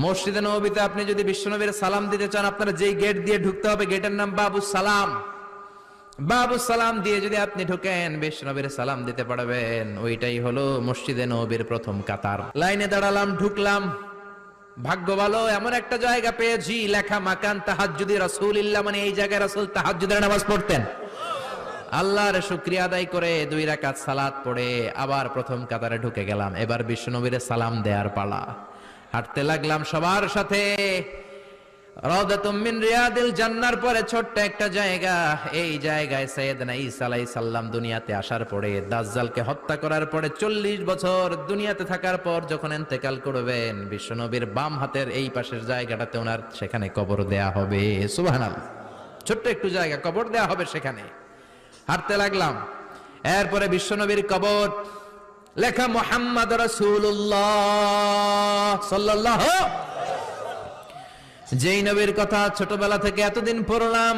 মসজিদে নববীতে আপনি যদি বিশ্বনবীর সালাম দিতে চান, আপনারা যেই গেট দিয়ে ঢুকতে হবে, গেটের নাম বাবুস সালাম। বাবুস সালাম দিয়ে যদি আপনি ঢুকেন, বিশ্বনবীর সালাম দিতে পারবেন। ওইটাই হলো মসজিদে নববীর প্রথম কাতার। লাইনে দাঁড়ালাম, ঢুকলাম। ভাগ্য ভালো, এমন একটা জায়গা পেয়েছি লেখা মাকান তাহাজ্জুদি রাসূলিল্লাহ, মানে এই জায়গায় রাসূল তাহাজ্জুদের নামাজ পড়তেন। আল্লাহর শুকরিয়া আদায় করে 2 রাকাত সালাত পড়ে আবার প্রথম কাতারে ঢুকে গেলাম। এবার বিশ্বনবীর সালাম দেওয়ার পালা। হাঁটতে লাগলাম সবার সাথে। রাউদাতুম মিন রিয়াদিল জান্নার পরে ছোট্ট একটা জায়গা, এই জায়গায় সাইয়েদনা ঈসা আলাইহিস সালাম দুনিয়াতে আসার পরে, দাজ্জালকে হত্যা করার পরে 40 বছর দুনিয়াতে থাকার পর যখন ইন্তেকাল করবেন, বিশ্বনবীর বাম হাতের এই পাশের জায়গাটাতে ওনার সেখানে কবর দেয়া হবে। সুবহানাল্লাহ, ছোট্ট একটু জায়গা, কবর দেয়া হবে সেখানে। হাঁটতে লাগলাম, এরপরে বিশ্বনবীর কবর, লেখা মুহাম্মদ রাসূলুল্লাহ সাল্লাল্লাহু, যেই নবীর কথা ছোটবেলা থেকে এতদিন পড়লাম,